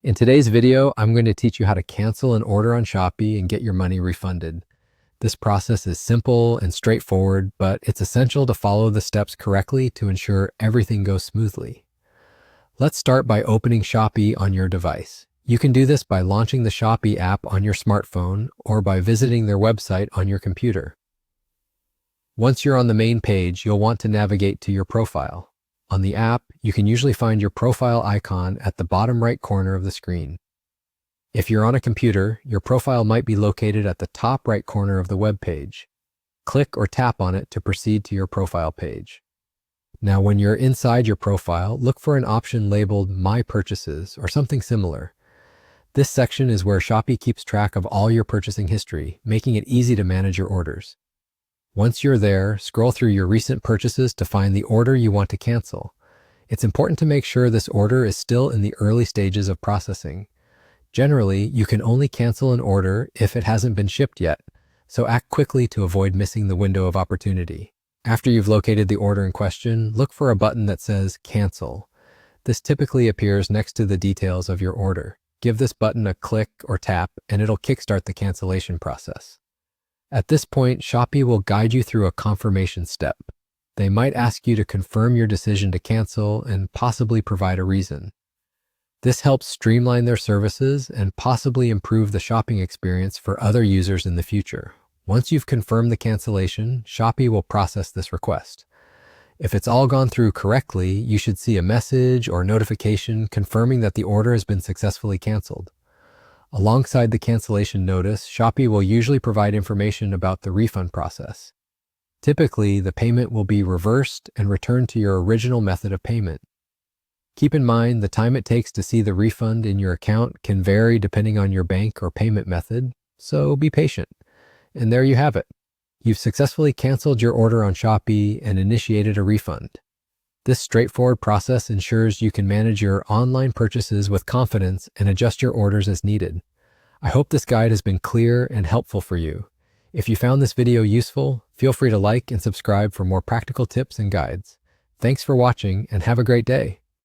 In today's video, I'm going to teach you how to cancel an order on Shopee and get your money refunded. This process is simple and straightforward, but it's essential to follow the steps correctly to ensure everything goes smoothly. Let's start by opening Shopee on your device. You can do this by launching the Shopee app on your smartphone or by visiting their website on your computer. Once you're on the main page, you'll want to navigate to your profile. On the app, you can usually find your profile icon at the bottom right corner of the screen. If you're on a computer, your profile might be located at the top right corner of the web page. Click or tap on it to proceed to your profile page. Now, when you're inside your profile, look for an option labeled My Purchases or something similar. This section is where Shopee keeps track of all your purchasing history, making it easy to manage your orders. Once you're there, scroll through your recent purchases to find the order you want to cancel. It's important to make sure this order is still in the early stages of processing. Generally, you can only cancel an order if it hasn't been shipped yet, so act quickly to avoid missing the window of opportunity. After you've located the order in question, look for a button that says Cancel. This typically appears next to the details of your order. Give this button a click or tap, and it'll kickstart the cancellation process. At this point, Shopee will guide you through a confirmation step. They might ask you to confirm your decision to cancel and possibly provide a reason. This helps streamline their services and possibly improve the shopping experience for other users in the future. Once you've confirmed the cancellation, Shopee will process this request. If it's all gone through correctly, you should see a message or notification confirming that the order has been successfully canceled. Alongside the cancellation notice, Shopee will usually provide information about the refund process. Typically, the payment will be reversed and returned to your original method of payment. Keep in mind, the time it takes to see the refund in your account can vary depending on your bank or payment method, so be patient. And there you have it. You've successfully canceled your order on Shopee and initiated a refund. This straightforward process ensures you can manage your online purchases with confidence and adjust your orders as needed. I hope this guide has been clear and helpful for you. If you found this video useful, feel free to like and subscribe for more practical tips and guides. Thanks for watching and have a great day.